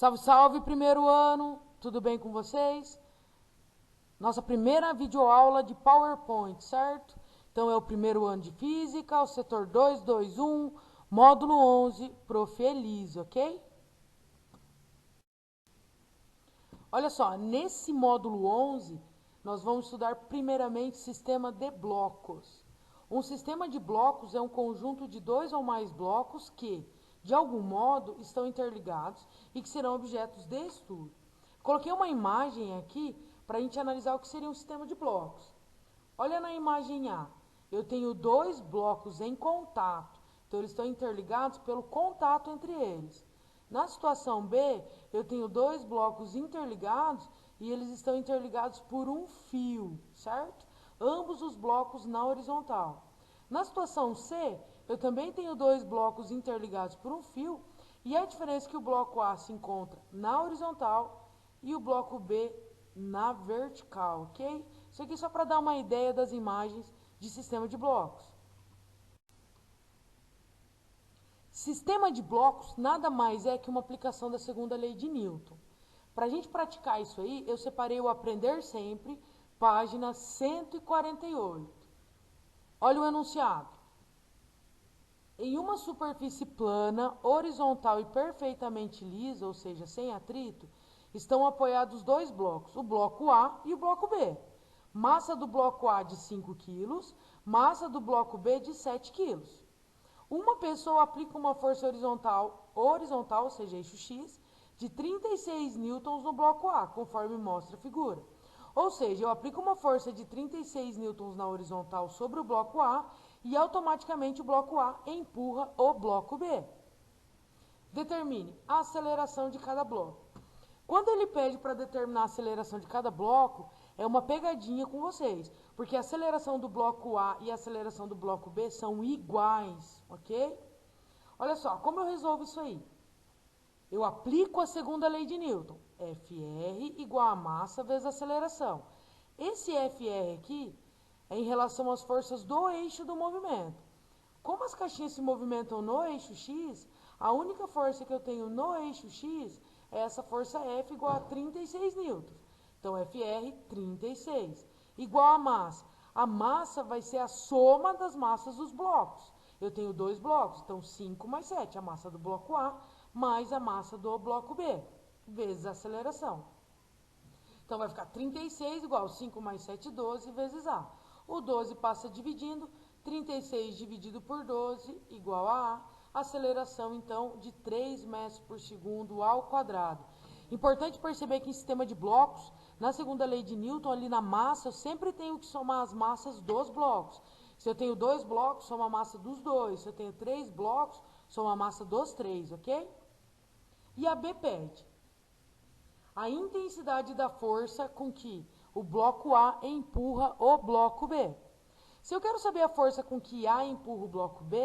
Salve, salve, primeiro ano! Tudo bem com vocês? Nossa primeira videoaula de PowerPoint, certo? Então é o primeiro ano de Física, o setor 221, módulo 11, Prof. Elise, ok? Olha só, nesse módulo 11, nós vamos estudar primeiramente sistema de blocos. Um sistema de blocos é um conjunto de dois ou mais blocos que, de algum modo, estão interligados e que serão objetos de estudo. Coloquei uma imagem aqui para a gente analisar o que seria um sistema de blocos. Olha na imagem A, eu tenho dois blocos em contato, então eles estão interligados pelo contato entre eles. Na situação B, eu tenho dois blocos interligados e eles estão interligados por um fio, certo? Ambos os blocos na horizontal. Na situação C, eu também tenho dois blocos interligados por um fio e a diferença é que o bloco A se encontra na horizontal e o bloco B na vertical, ok? Isso aqui só para dar uma ideia das imagens de sistema de blocos. Sistema de blocos nada mais é que uma aplicação da segunda lei de Newton. Para a gente praticar isso aí, eu separei o Aprender Sempre, página 148. Olha o enunciado. Em uma superfície plana, horizontal e perfeitamente lisa, ou seja, sem atrito, estão apoiados dois blocos, o bloco A e o bloco B. Massa do bloco A de 5 kg, massa do bloco B de 7 kg. Uma pessoa aplica uma força horizontal, ou seja, eixo X, de 36 newtons no bloco A, conforme mostra a figura. Ou seja, eu aplico uma força de 36 newtons na horizontal sobre o bloco A e automaticamente o bloco A empurra o bloco B. Determine a aceleração de cada bloco. Quando ele pede para determinar a aceleração de cada bloco, é uma pegadinha com vocês, porque a aceleração do bloco A e a aceleração do bloco B são iguais, ok? Olha só, como eu resolvo isso aí? Eu aplico a segunda lei de Newton, Fr igual a massa vezes a aceleração. Esse Fr aqui é em relação às forças do eixo do movimento. Como as caixinhas se movimentam no eixo X, a única força que eu tenho no eixo X é essa força F igual a 36 newtons. Então, Fr, 36. Igual a massa. A massa vai ser a soma das massas dos blocos. Eu tenho dois blocos, então 5 mais 7, a massa do bloco A, mais a massa do bloco B, vezes a aceleração. Então, vai ficar 36 igual a 5 mais 7, 12, vezes A. O 12 passa dividindo, 36 dividido por 12 igual a A. Aceleração, então, de 3 metros por segundo ao quadrado. Importante perceber que em sistema de blocos, na segunda lei de Newton, ali na massa, eu sempre tenho que somar as massas dos blocos. Se eu tenho dois blocos, soma a massa dos dois. Se eu tenho três blocos, soma a massa dos três, ok? E a B pede a intensidade da força com que o bloco A empurra o bloco B. Se eu quero saber a força com que A empurra o bloco B,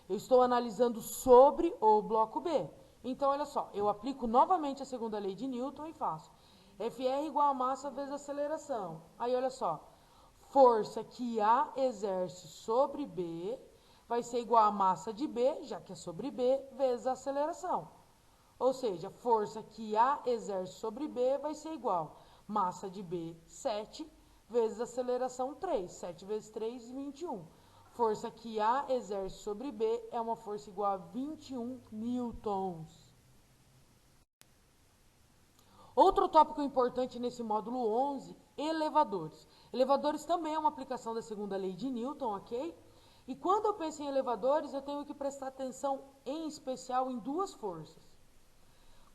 eu estou analisando sobre o bloco B. Então, olha só, eu aplico novamente a segunda lei de Newton e faço Fr igual a massa vezes a aceleração. Aí, olha só, força que A exerce sobre B vai ser igual a massa de B, já que é sobre B, vezes a aceleração. Ou seja, força que A exerce sobre B vai ser igual massa de B, 7, vezes aceleração 3. 7 vezes 3, 21. Força que A exerce sobre B é uma força igual a 21 newtons. Outro tópico importante nesse módulo 11, elevadores. Elevadores também é uma aplicação da segunda lei de Newton, ok? E quando eu penso em elevadores, eu tenho que prestar atenção em especial em duas forças.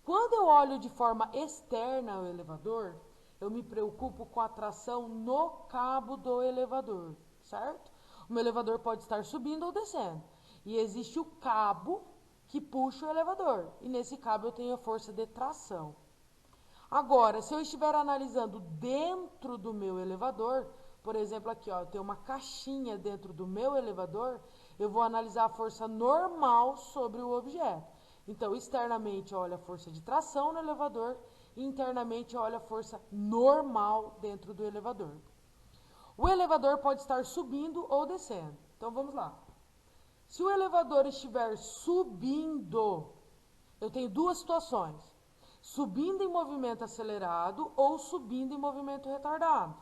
Quando eu olho de forma externa ao elevador, eu me preocupo com a tração no cabo do elevador, certo? O meu elevador pode estar subindo ou descendo. E existe o cabo que puxa o elevador. E nesse cabo eu tenho a força de tração. Agora, se eu estiver analisando dentro do meu elevador, por exemplo, aqui, ó, eu tenho uma caixinha dentro do meu elevador, eu vou analisar a força normal sobre o objeto. Então, externamente, eu olho a força de tração no elevador e internamente, eu olho a força normal dentro do elevador. O elevador pode estar subindo ou descendo. Então, vamos lá. Se o elevador estiver subindo, eu tenho duas situações. subindo em movimento acelerado ou subindo em movimento retardado.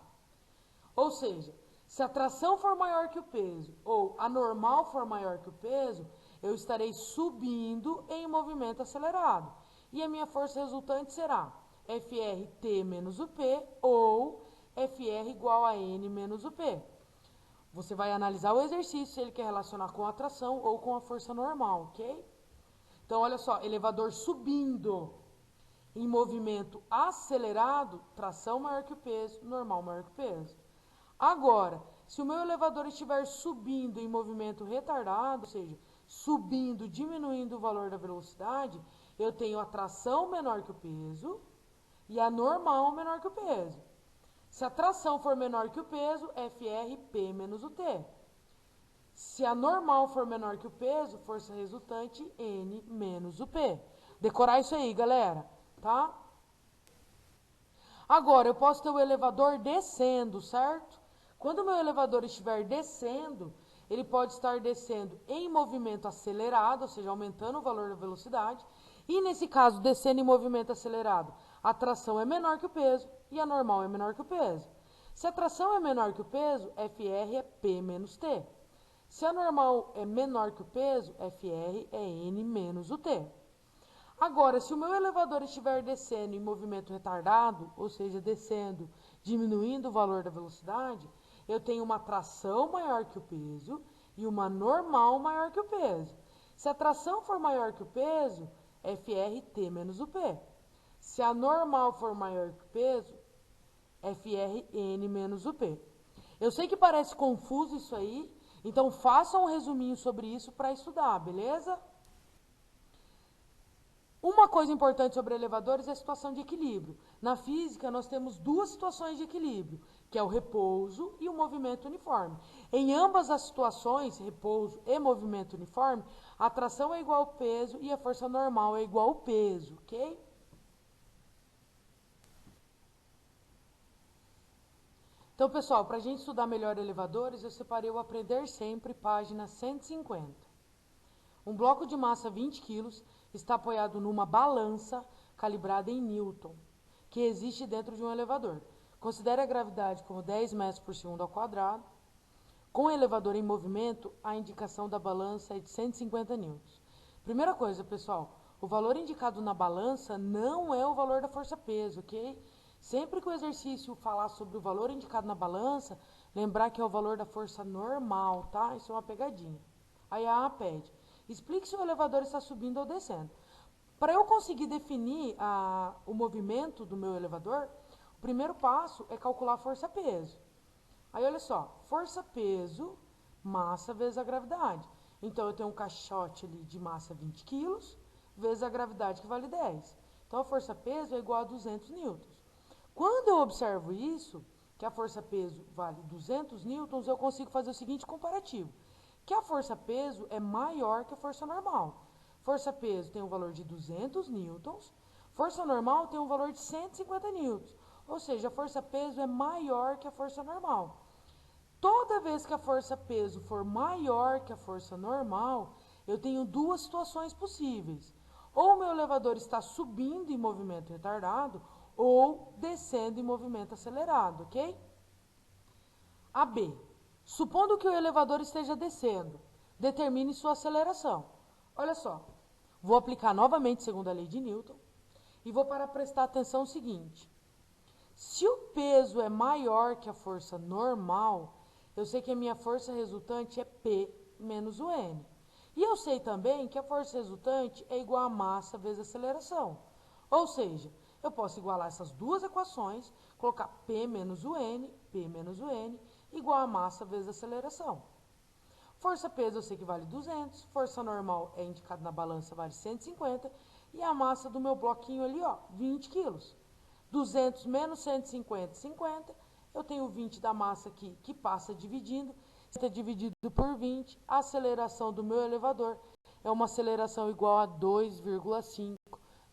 Ou seja, se a tração for maior que o peso ou a normal for maior que o peso, eu estarei subindo em movimento acelerado. E a minha força resultante será FRT menos o P ou FR igual a N menos o P. Você vai analisar o exercício se ele quer relacionar com a tração ou com a força normal, ok? Então, olha só, elevador subindo em movimento acelerado, tração maior que o peso, normal maior que o peso. Agora, se o meu elevador estiver subindo em movimento retardado, ou seja, subindo, diminuindo o valor da velocidade, eu tenho a tração menor que o peso e a normal menor que o peso. Se a tração for menor que o peso, FRP menos o T. Se a normal for menor que o peso, força resultante, N menos o P. Decorar isso aí, galera, tá? Agora, eu posso ter o elevador descendo, certo? Quando o meu elevador estiver descendo, ele pode estar descendo em movimento acelerado, ou seja, aumentando o valor da velocidade. E nesse caso, descendo em movimento acelerado, a tração é menor que o peso e a normal é menor que o peso. Se a tração é menor que o peso, FR é P menos T. Se a normal é menor que o peso, FR é N menos o T. Agora, se o meu elevador estiver descendo em movimento retardado, ou seja, descendo, diminuindo o valor da velocidade, eu tenho uma tração maior que o peso e uma normal maior que o peso. Se a tração for maior que o peso, FRT menos o P. Se a normal for maior que o peso, FRN menos o P. Eu sei que parece confuso isso aí, então faça um resuminho sobre isso para estudar, beleza? Uma coisa importante sobre elevadores é a situação de equilíbrio. Na física, nós temos duas situações de equilíbrio, que é o repouso e o movimento uniforme. Em ambas as situações, repouso e movimento uniforme, a tração é igual ao peso e a força normal é igual ao peso, ok? Então, pessoal, para a gente estudar melhor elevadores, eu separei o Aprender Sempre, página 150. Um bloco de massa 20 kg está apoiado numa balança calibrada em Newton, que existe dentro de um elevador. Considere a gravidade como 10 metros por segundo ao quadrado. Com o elevador em movimento, a indicação da balança é de 150 newtons. Primeira coisa, pessoal, o valor indicado na balança não é o valor da força-peso, ok? Sempre que o exercício falar sobre o valor indicado na balança, lembrar que é o valor da força normal, tá? Isso é uma pegadinha. Aí a A pede, explique se o elevador está subindo ou descendo. Para eu conseguir definir o movimento do meu elevador, o primeiro passo é calcular a força-peso. Aí olha só, força-peso, massa vezes a gravidade. Então eu tenho um caixote ali de massa 20 kg, vezes a gravidade que vale 10. Então a força-peso é igual a 200 newtons. Quando eu observo isso, que a força-peso vale 200 newtons, eu consigo fazer o seguinte comparativo, que a força-peso é maior que a força normal. Força-peso tem um valor de 200 newtons, força normal tem um valor de 150 newtons, ou seja, a força-peso é maior que a força normal. Toda vez que a força-peso for maior que a força normal, eu tenho duas situações possíveis. Ou o meu elevador está subindo em movimento retardado, ou descendo em movimento acelerado, ok? A B. Supondo que o elevador esteja descendo, determine sua aceleração. Olha só, vou aplicar novamente segunda lei de Newton e vou para prestar atenção o seguinte. Se o peso é maior que a força normal, eu sei que a minha força resultante é P menos o N. E eu sei também que a força resultante é igual a massa vezes a aceleração. Ou seja, eu posso igualar essas duas equações, colocar P menos o N igual a massa vezes a aceleração. Força-peso eu sei que vale 200, força normal é indicada na balança, vale 150, e a massa do meu bloquinho ali, ó, 20 quilos. 200 menos 150, 50, eu tenho 20 da massa aqui que passa dividindo, dividido por 20, a aceleração do meu elevador é uma aceleração igual a 2,5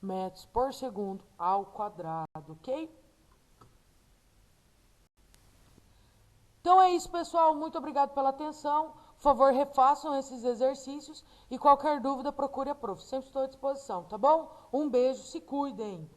metros por segundo ao quadrado, ok? Então é isso, pessoal. Muito obrigado pela atenção. Por favor, refaçam esses exercícios e qualquer dúvida procure a prof. Sempre estou à disposição, tá bom? Um beijo, se cuidem.